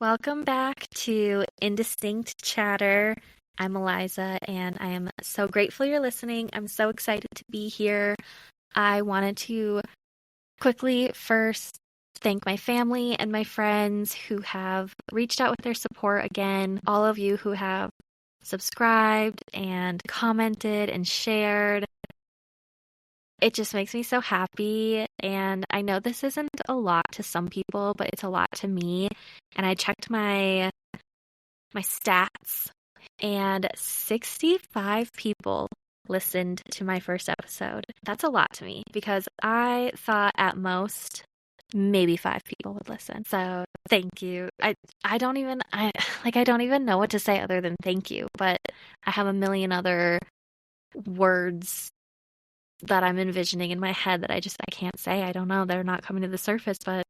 Welcome back to Indistinct Chatter. I'm Eliza, and I am so grateful you're listening. I'm so excited to be here. I wanted to quickly first thank my family and my friends who have reached out with their support again, all of you who have subscribed and commented and shared. It just makes me so happy, and I know this isn't a lot to some people, but it's a lot to me. And I checked my stats, and 65 people listened to my first episode. That's a lot to me because I thought at most maybe 5 people would listen. So thank you. I don't even know what to say other than thank you, but I have a million other words that I'm envisioning in my head that I can't say. I don't know. They're not coming to the surface, but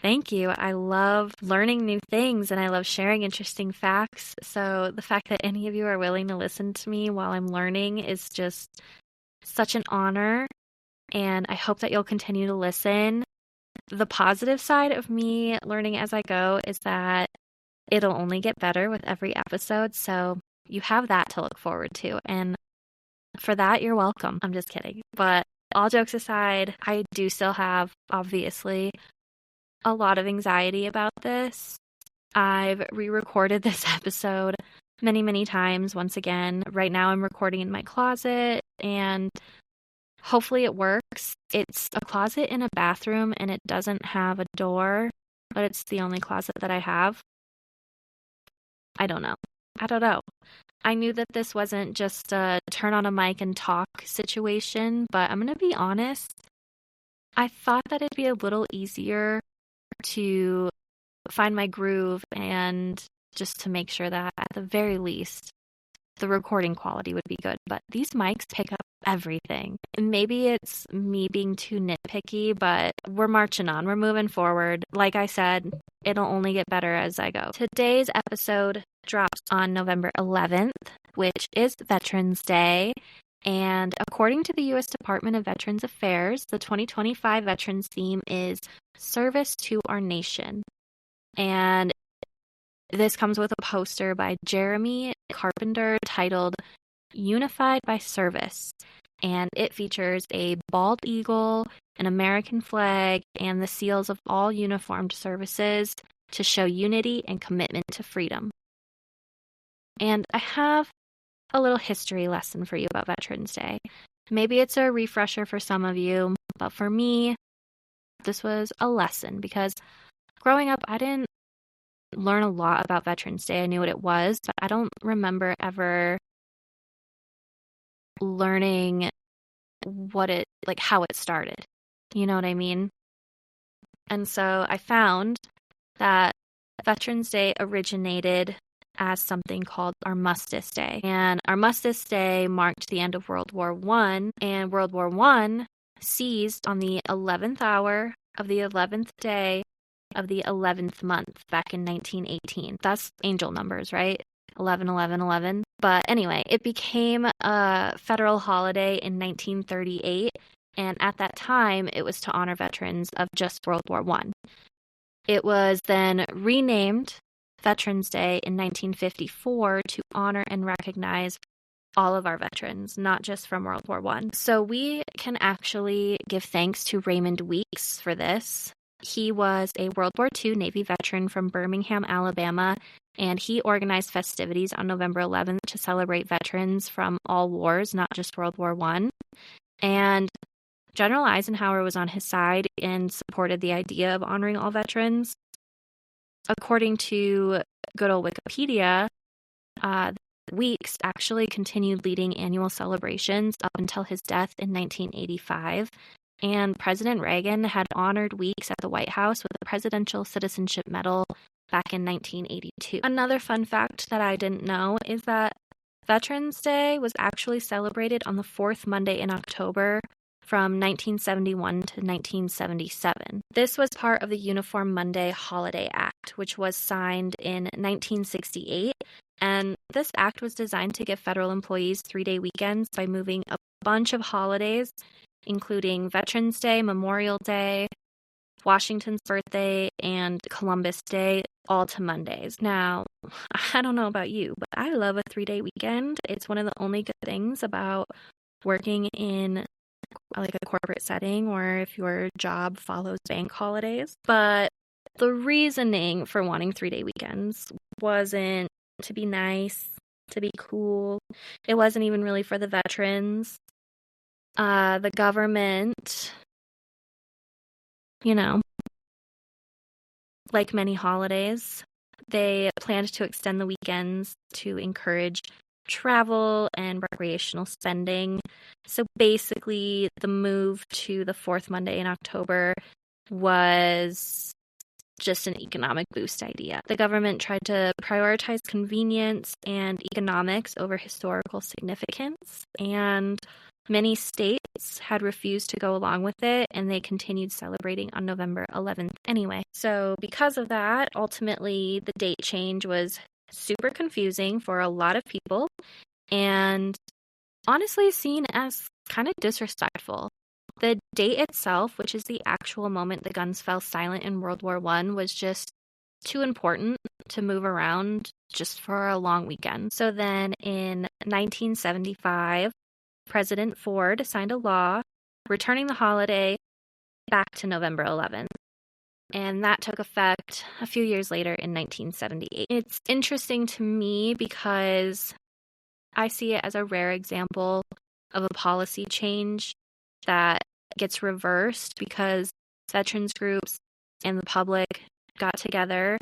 thank you. I love learning new things and I love sharing interesting facts. So the fact that any of you are willing to listen to me while I'm learning is just such an honor. And I hope that you'll continue to listen. The positive side of me learning as I go is that it'll only get better with every episode. So you have that to look forward to. And for that, you're welcome. I'm just kidding. But all jokes aside, I do still have, obviously, a lot of anxiety about this. I've re-recorded this episode many, many times. Once again, right now I'm recording in my closet, and hopefully it works. It's a closet in a bathroom, and it doesn't have a door, but it's the only closet that I have. I don't know. I knew that this wasn't just a turn on a mic and talk situation, but I'm going to be honest. I thought that it'd be a little easier to find my groove and just to make sure that at the very least the recording quality would be good. But these mics pick up everything. And maybe it's me being too nitpicky, but we're marching on. We're moving forward. Like I said, it'll only get better as I go. Today's episode drops on November 11th, which is Veterans Day. And according to the U.S. Department of Veterans Affairs, the 2025 Veterans theme is Service to Our Nation. And this comes with a poster by Jeremy Carpenter titled Unified by Service. And it features a bald eagle, an American flag, and the seals of all uniformed services to show unity and commitment to freedom. And I have a little history lesson for you about Veterans Day. Maybe it's a refresher for some of you, but for me, this was a lesson because growing up, I didn't learn a lot about Veterans Day. I knew what it was, but I don't remember ever learning how it started. You know what I mean? And so I found that Veterans Day originated as something called Armistice Day. And Armistice Day marked the end of World War I, and World War I ceased on the 11th hour of the 11th day of the 11th month back in 1918. That's angel numbers, right? 11, 11, 11. But anyway, it became a federal holiday in 1938, and at that time, it was to honor veterans of just World War I. It was then renamed Veterans Day in 1954 to honor and recognize all of our veterans, not just from World War I. So we can actually give thanks to Raymond Weeks for this. He was a World War II Navy veteran from Birmingham, Alabama, and he organized festivities on November 11th to celebrate veterans from all wars, not just World War I. And General Eisenhower was on his side and supported the idea of honoring all veterans. According to good old Wikipedia, Weeks actually continued leading annual celebrations up until his death in 1985. And President Reagan had honored Weeks at the White House with a Presidential Citizenship Medal back in 1982. Another fun fact that I didn't know is that Veterans Day was actually celebrated on the fourth Monday in October from 1971 to 1977. This was part of the Uniform Monday Holiday Act, which was signed in 1968. And this act was designed to give federal employees 3-day weekends by moving a bunch of holidays, including Veterans Day, Memorial Day, Washington's birthday, and Columbus Day all to Mondays. Now, I don't know about you, but I love a 3-day weekend. It's one of the only good things about working in like a corporate setting or if your job follows bank holidays. But the reasoning for wanting 3-day weekends wasn't to be nice, to be cool. It wasn't even really for the veterans. The government, you know, like many holidays, they planned to extend the weekends to encourage travel and recreational spending. So basically, the move to the fourth Monday in October was just an economic boost idea. The government tried to prioritize convenience and economics over historical significance, and many states had refused to go along with it, and they continued celebrating on November 11th anyway. So because of that, ultimately, the date change was super confusing for a lot of people, and honestly seen as kind of disrespectful. The date itself, which is the actual moment the guns fell silent in World War I, was just too important to move around just for a long weekend. So then in 1975, President Ford signed a law returning the holiday back to November 11th. And that took effect a few years later in 1978. It's interesting to me because I see it as a rare example of a policy change that gets reversed because veterans groups and the public got together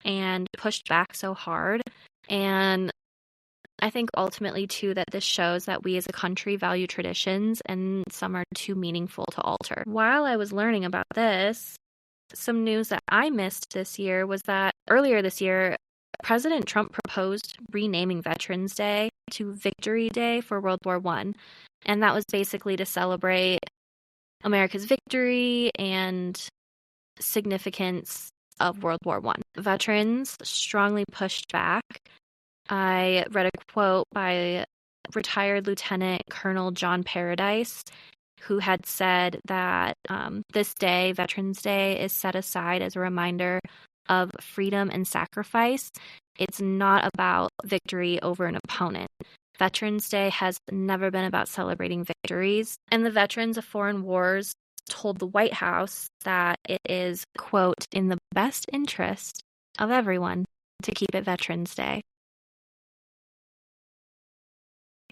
and pushed back so hard. And I think ultimately, too, that this shows that we as a country value traditions and some are too meaningful to alter. While I was learning about this, some news that I missed this year was that earlier this year, President Trump proposed renaming Veterans Day to Victory Day for World War I. And that was basically to celebrate America's victory and significance of World War I. Veterans strongly pushed back. I read a quote by retired Lieutenant Colonel John Paradise, who had said that this day, Veterans Day, is set aside as a reminder of freedom and sacrifice. It's not about victory over an opponent. Veterans Day has never been about celebrating victories, and the veterans of foreign wars told the White House that it is, quote, in the best interest of everyone to keep it Veterans Day.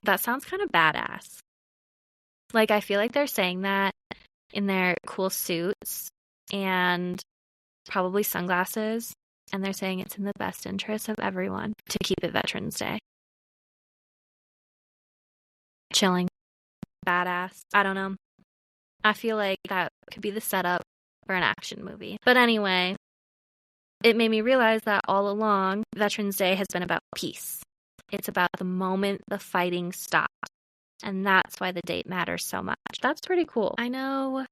That sounds kind of badass. Like, I feel like they're saying that in their cool suits and probably sunglasses, and they're saying it's in the best interest of everyone to keep it Veterans Day. Chilling. Badass. I don't know. I feel like that could be the setup for an action movie. But anyway, it made me realize that all along, Veterans Day has been about peace. It's about the moment the fighting stopped. And that's why the date matters so much. That's pretty cool. I know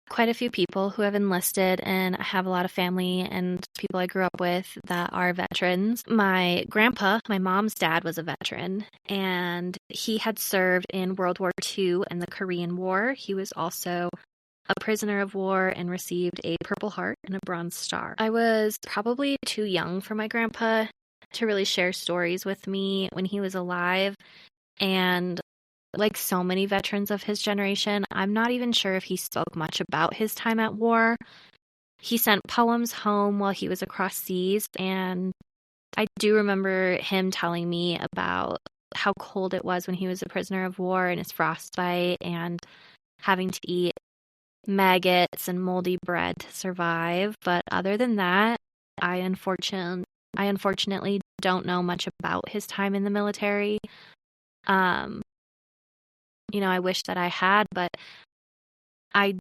quite a few people who have enlisted, and I have a lot of family and people I grew up with that are veterans. My grandpa, my mom's dad, was a veteran, and he had served in World War II and the Korean War. He was also a prisoner of war and received a Purple Heart and a Bronze Star. I was probably too young for my grandpa to really share stories with me when he was alive, and like so many veterans of his generation, I'm not even sure if he spoke much about his time at war. He sent poems home while he was across seas, and I do remember him telling me about how cold it was when he was a prisoner of war and his frostbite and having to eat maggots and moldy bread to survive. But other than that, I unfortunately don't know much about his time in the military. I wish that I had, but I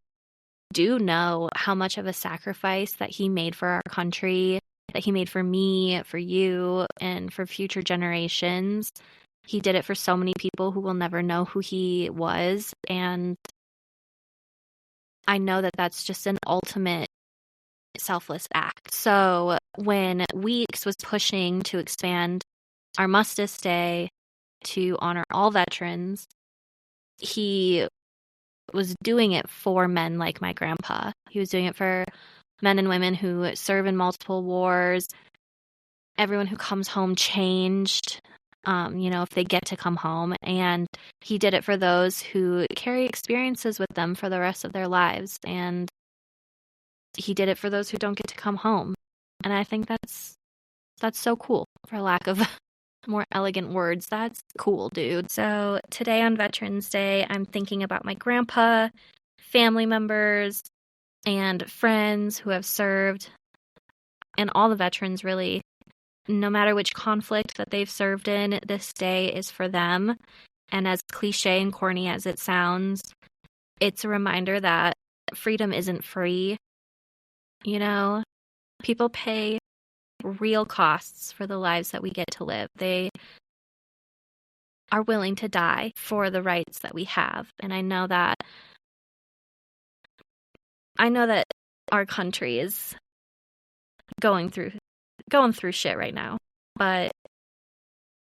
do know how much of a sacrifice that he made for our country, that he made for me, for you, and for future generations. He did it for so many people who will never know who he was, and I know that that's just an ultimate selfless act. So when Weeks was pushing to expand Armistice Day to honor all veterans, he was doing it for men like my grandpa. He was doing it for men and women who serve in multiple wars. Everyone who comes home changed, if they get to come home. And he did it for those who carry experiences with them for the rest of their lives. And he did it for those who don't get to come home. And I think that's so cool, for lack of more elegant words. That's cool, dude. So today on Veterans Day, I'm thinking about my grandpa, family members, and friends who have served, and all the veterans, really. No matter which conflict that they've served in, this day is for them. And as cliche and corny as it sounds, it's a reminder that freedom isn't free. People pay real costs for the lives that we get to live. They are willing to die for the rights that we have. And I know that our country is going through shit right now, but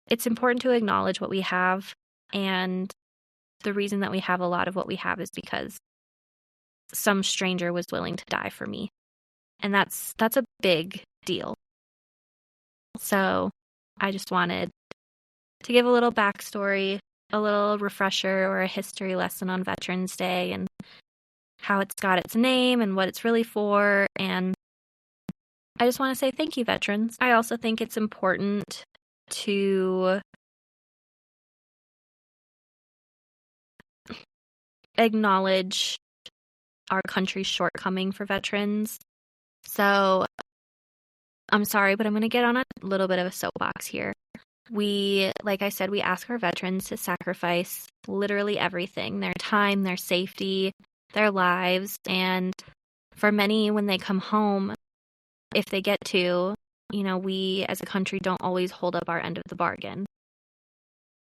it's important to acknowledge what we have, and the reason that we have a lot of what we have is because some stranger was willing to die for me, and that's a big deal. So I just wanted to give a little backstory, a little refresher or a history lesson on Veterans Day and how it's got its name and what it's really for. And I just want to say thank you, veterans. I also think it's important to acknowledge our country's shortcoming for veterans. So I'm sorry, but I'm going to get on a little bit of a soapbox here. Like I said, we ask our veterans to sacrifice literally everything, their time, their safety, their lives. And for many, when they come home, if they get to, we as a country don't always hold up our end of the bargain.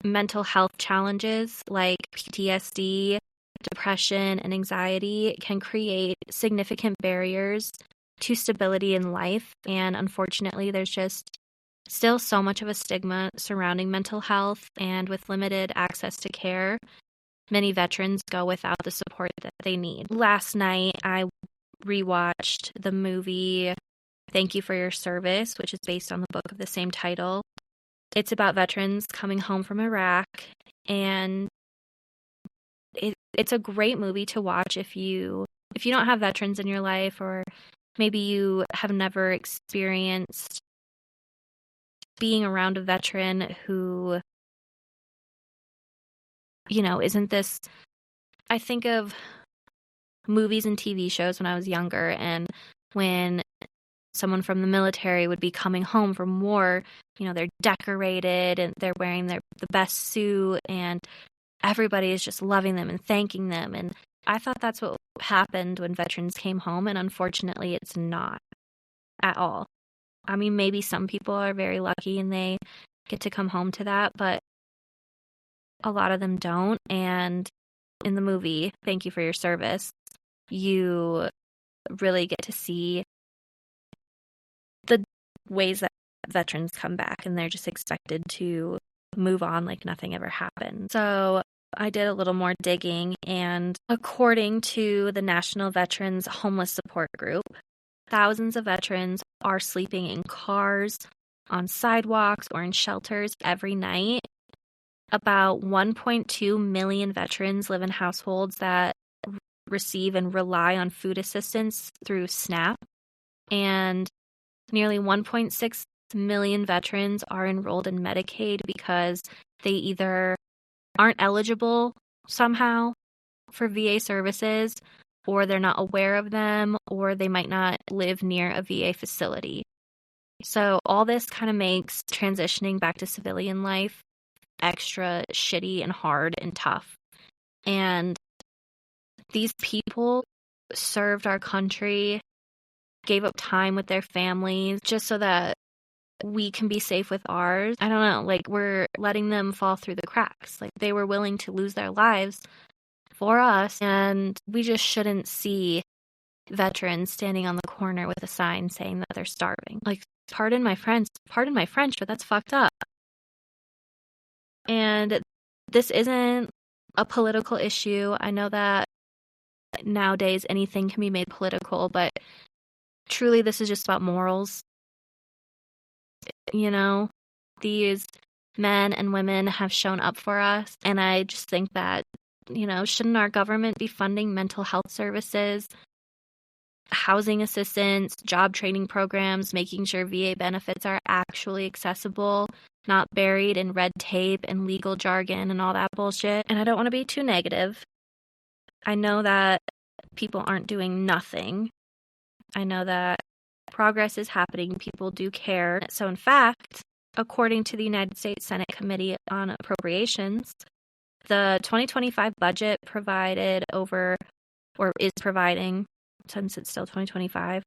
Mental health challenges like PTSD, depression, and anxiety can create significant barriers to stability in life. And unfortunately, there's just still so much of a stigma surrounding mental health, and with limited access to care, many veterans go without the support that they need. Last night, I rewatched the movie Thank You for Your Service, which is based on the book of the same title. It's about veterans coming home from Iraq, and it's a great movie to watch if you don't have veterans in your life, or maybe you have never experienced being around a veteran who, isn't this. I think of movies and TV shows when I was younger, and when someone from the military would be coming home from war, they're decorated and they're wearing the best suit, and everybody is just loving them and thanking them. And I thought that's what happened when veterans came home, and unfortunately it's not at all. I mean, maybe some people are very lucky and they get to come home to that, but a lot of them don't. And in the movie, Thank You for Your Service, you really get to see the ways that veterans come back, and they're just expected to move on like nothing ever happened. So I did a little more digging, and according to the National Veterans Homeless Support Group, thousands of veterans are sleeping in cars, on sidewalks, or in shelters every night. About 1.2 million veterans live in households that receive and rely on food assistance through SNAP, and nearly 1.6 million veterans are enrolled in Medicaid because they either aren't eligible somehow for VA services, or they're not aware of them, or they might not live near a VA facility. So all this kind of makes transitioning back to civilian life extra shitty and hard and tough. And these people served our country, gave up time with their families just so that we can be safe with ours. I don't know, like, we're letting them fall through the cracks. Like, they were willing to lose their lives for us, and we just shouldn't see veterans standing on the corner with a sign saying that they're starving. Like, pardon my French, but that's fucked up. And this isn't a political issue. I know that nowadays anything can be made political, but truly this is just about morals. You know, these men and women have shown up for us, and I just think that, shouldn't our government be funding mental health services, housing assistance, job training programs, making sure VA benefits are actually accessible, not buried in red tape and legal jargon and all that bullshit? And I don't want to be too negative. I know that people aren't doing nothing. I know that progress is happening. People do care. So in fact, according to the United States Senate Committee on Appropriations, the 2025 budget is providing, since it's still 2025,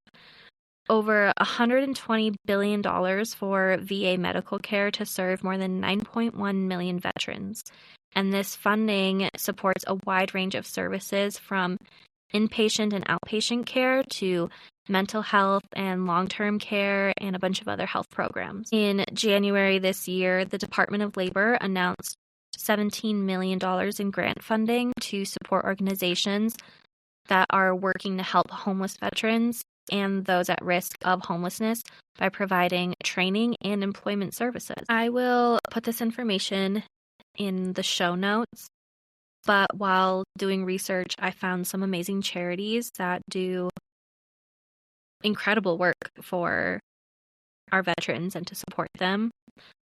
over $120 billion for VA medical care to serve more than 9.1 million veterans. And this funding supports a wide range of services from inpatient and outpatient care to mental health and long-term care and a bunch of other health programs. In January this year, the Department of Labor announced $17 million in grant funding to support organizations that are working to help homeless veterans and those at risk of homelessness by providing training and employment services. I will put this information in the show notes, but while doing research, I found some amazing charities that do incredible work for our veterans and to support them.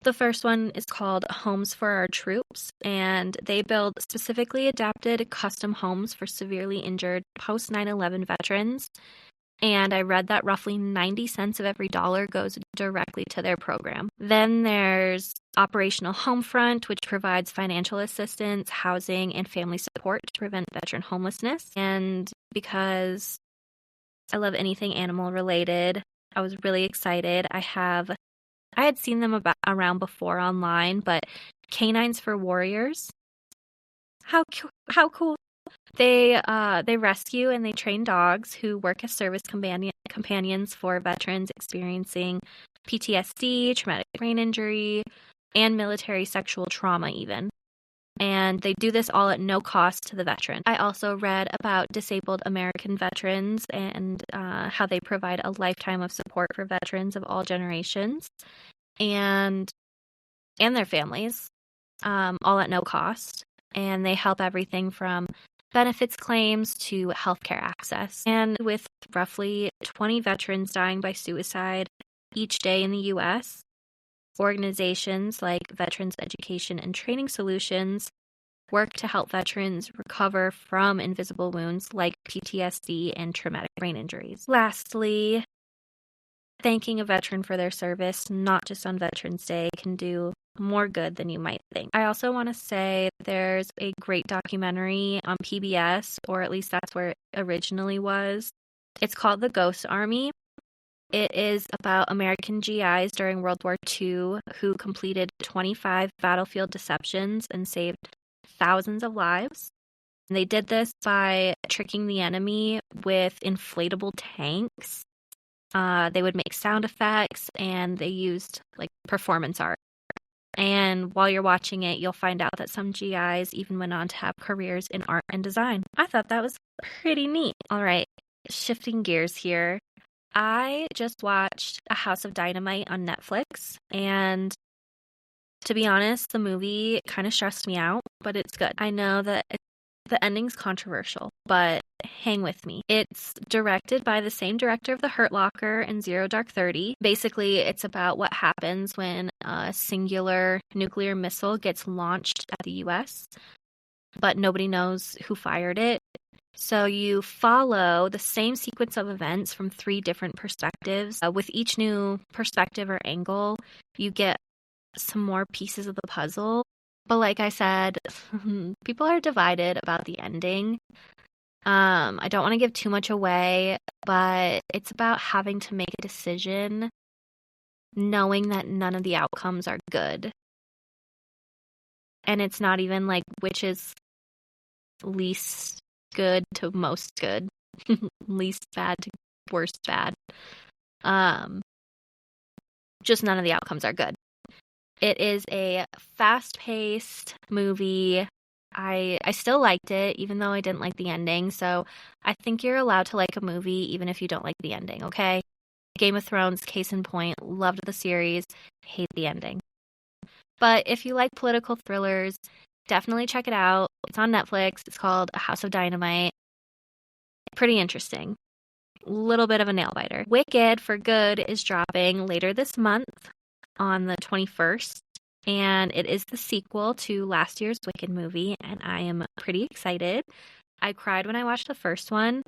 The first one is called Homes for Our Troops, and they build specifically adapted custom homes for severely injured post 9/11 veterans. And I read that roughly 90 cents of every dollar goes directly to their program. Then there's Operational Homefront, which provides financial assistance, housing, and family support to prevent veteran homelessness. And because I love anything animal related, I was really excited. I had seen them around before online, but Canines for Warriors. How cool. They rescue and they train dogs who work as service companions for veterans experiencing PTSD, traumatic brain injury, and military sexual trauma even. And they do this all at no cost to the veteran. I also read about disabled American veterans and how they provide a lifetime of support for veterans of all generations and their families, all at no cost. And they help everything from benefits claims to healthcare access. And with roughly 20 veterans dying by suicide each day in the U.S., organizations like Veterans Education and Training Solutions work to help veterans recover from invisible wounds like PTSD and traumatic brain injuries. Lastly, thanking a veteran for their service, not just on Veterans Day, can do more good than you might think. I also want to say there's a great documentary on PBS, or at least that's where it originally was. It's called The Ghost Army. It is about American GIs during World War II who completed 25 battlefield deceptions and saved thousands of lives. And they did this by tricking the enemy with inflatable tanks. They would make sound effects, and they used performance art. And while you're watching it, you'll find out that some GIs even went on to have careers in art and design. I thought that was pretty neat. All right, shifting gears here. I just watched A House of Dynamite on Netflix, and to be honest, the movie kind of stressed me out, but it's good. I know that the ending's controversial, but hang with me. It's directed by the same director of The Hurt Locker and Zero Dark 30. Basically, it's about what happens when a singular nuclear missile gets launched at the U.S., but nobody knows who fired it. So you follow the same sequence of events from 3 different perspectives. With each new perspective or angle, you get some more pieces of the puzzle. But like I said, people are divided about the ending. I don't want to give too much away, but it's about having to make a decision knowing that none of the outcomes are good. And it's not even which is least good to most good, least bad to worst bad. Just none of the outcomes are good. It is a fast-paced movie. I still liked it, even though I didn't like the ending. So I think you're allowed to like a movie even if you don't like the ending, okay? Game of Thrones, case in point, loved the series, hate the ending. But if you like political thrillers, definitely check it out. It's on Netflix. It's called A House of Dynamite. Pretty interesting. Little bit of a nail biter. Wicked for Good is dropping later this month on the 21st. And it is the sequel to last year's Wicked movie, and I am pretty excited. I cried when I watched the first one.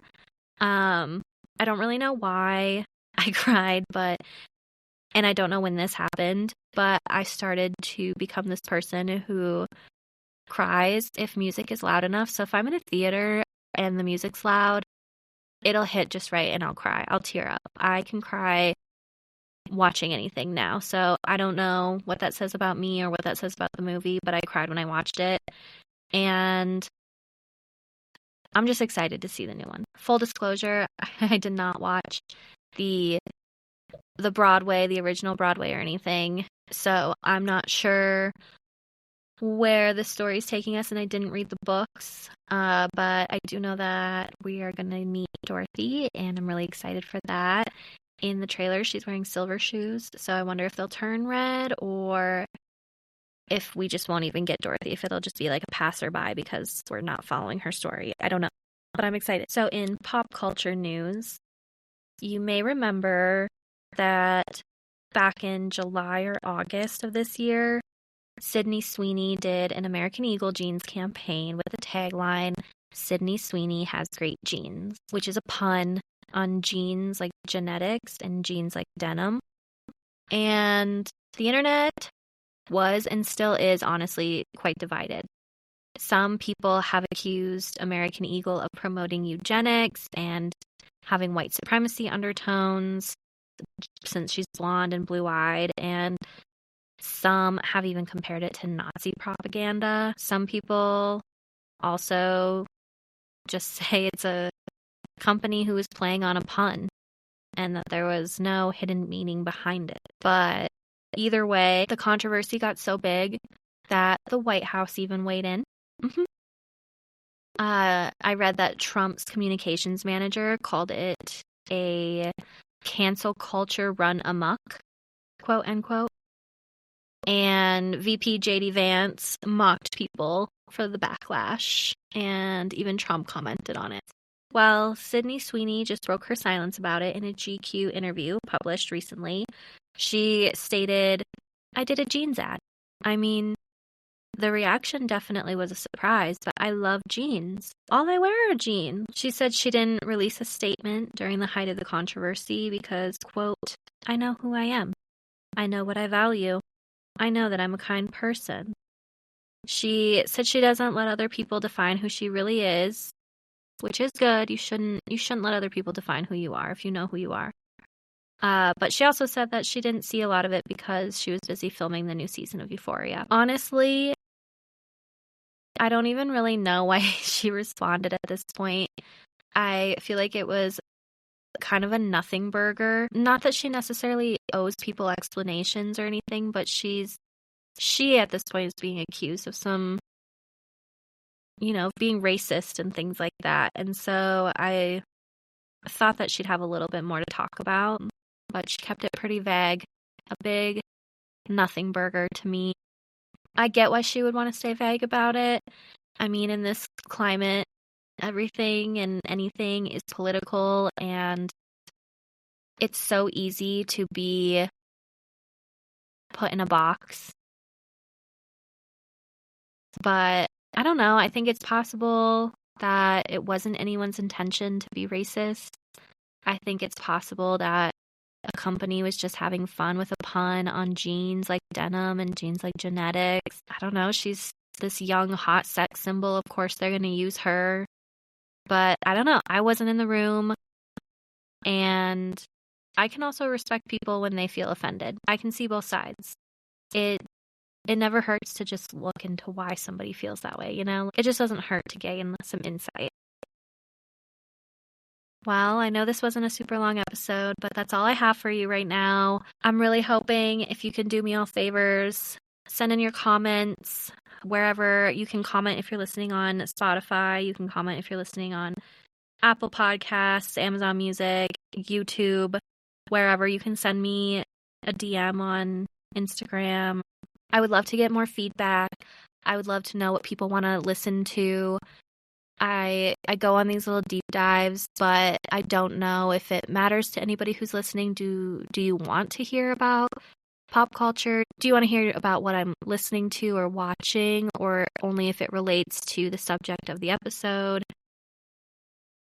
I don't really know why I cried, and I don't know when this happened, but I started to become this person who cries if music is loud enough. So if I'm in a theater and the music's loud, it'll hit just right and I'll cry. I'll tear up. I can cry watching anything now. So I don't know what that says about me or what that says about the movie, but I cried when I watched it. And I'm just excited to see the new one. Full disclosure, I did not watch the Broadway, the original Broadway or anything. So I'm not sure where the story is taking us, and I didn't read the books. But I do know that we are going to meet Dorothy, and I'm really excited for that. In the trailer, she's wearing silver shoes, so I wonder if they'll turn red or if we just won't even get Dorothy, if it'll just be like a passerby because we're not following her story. I don't know, but I'm excited. So in pop culture news, you may remember that back in July or August of this year, Sydney Sweeney did an American Eagle jeans campaign with the tagline, "Sydney Sweeney has great jeans," which is a pun on jeans like genetics and jeans like denim. And the internet was and still is honestly quite divided. Some people have accused American Eagle of promoting eugenics and having white supremacy undertones since she's blonde and blue-eyed, and some have even compared it to Nazi propaganda. Some people also just say it's a company who is playing on a pun and that there was no hidden meaning behind it. But either way, the controversy got so big that the White House even weighed in. I read that Trump's communications manager called it a cancel culture run amok, quote unquote. And VP JD Vance mocked people for the backlash, and even Trump commented on it. Well, Sydney Sweeney just broke her silence about it in a GQ interview published recently. She stated, "I did a jeans ad. I mean, the reaction definitely was a surprise, but I love jeans. All I wear are jeans." She said she didn't release a statement during the height of the controversy because, quote, "I know who I am. I know what I value. I know that I'm a kind person." She said she doesn't let other people define who she really is, which is good. You shouldn't let other people define who you are if you know who you are. But she also said that she didn't see a lot of it because she was busy filming the new season of Euphoria. Honestly, I don't even really know why she responded at this point. I feel like it was kind of a nothing burger. Not that she necessarily owes people explanations or anything, but she at this point is being accused of some, being racist and things like that. And so I thought that she'd have a little bit more to talk about, but she kept it pretty vague. A big nothing burger to me. I get why she would want to stay vague about it. I mean, in this climate, everything and anything is political, and it's so easy to be put in a box. But I don't know. I think it's possible that it wasn't anyone's intention to be racist. I think it's possible that a company was just having fun with a pun on jeans like denim and jeans like genetics. I don't know. She's this young, hot sex symbol. Of course, they're going to use her. But I don't know. I wasn't in the room. And I can also respect people when they feel offended. I can see both sides. It never hurts to just look into why somebody feels that way, It just doesn't hurt to gain some insight. Well, I know this wasn't a super long episode, but that's all I have for you right now. I'm really hoping if you can do me all favors, send in your comments, wherever. You can comment if you're listening on Spotify. You can comment if you're listening on Apple Podcasts, Amazon Music, YouTube, wherever. You can send me a DM on Instagram. I would love to get more feedback. I would love to know what people want to listen to. I go on these little deep dives, but I don't know if it matters to anybody who's listening. Do you want to hear about pop culture? Do you want to hear about what I'm listening to or watching, or only if it relates to the subject of the episode?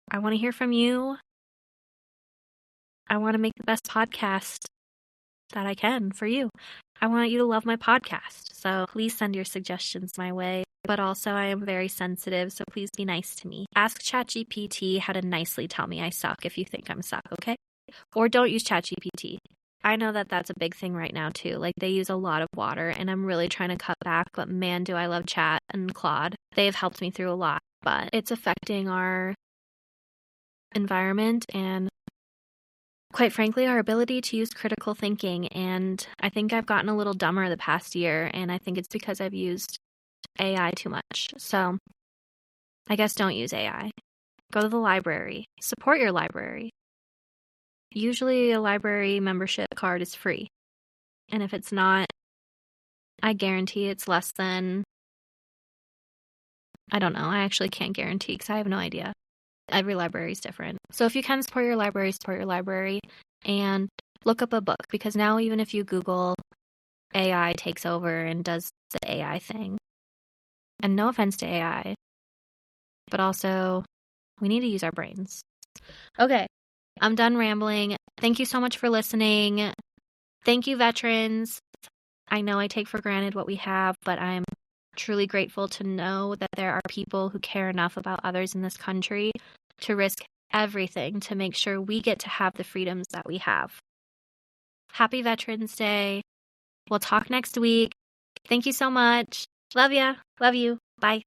I want to hear from you. I want to make the best podcast that I can for you. I want you to love my podcast. So please send your suggestions my way. But also, I am very sensitive, so please be nice to me. Ask ChatGPT how to nicely tell me I suck if you think I'm suck, okay? Or don't use ChatGPT. I know that that's a big thing right now, too. Like, they use a lot of water, and I'm really trying to cut back, but man, do I love Chat and Claude. They've helped me through a lot, but it's affecting our environment and, quite frankly, our ability to use critical thinking. And I think I've gotten a little dumber the past year, and I think it's because I've used AI too much. So I guess don't use AI. Go to the library. Support your library. Usually a library membership card is free. And if it's not, I guarantee it's less than, I don't know. I actually can't guarantee because I have no idea. Every library is different. So if you can support your library, and look up a book, because now even if you Google, AI takes over and does the AI thing. And no offense to AI, but also we need to use our brains. Okay, I'm done rambling. Thank you so much for listening. Thank you, veterans. I know I take for granted what we have, but I'm truly grateful to know that there are people who care enough about others in this country to risk everything to make sure we get to have the freedoms that we have. Happy Veterans Day. We'll talk next week. Thank you so much. Love ya. Love you. Bye.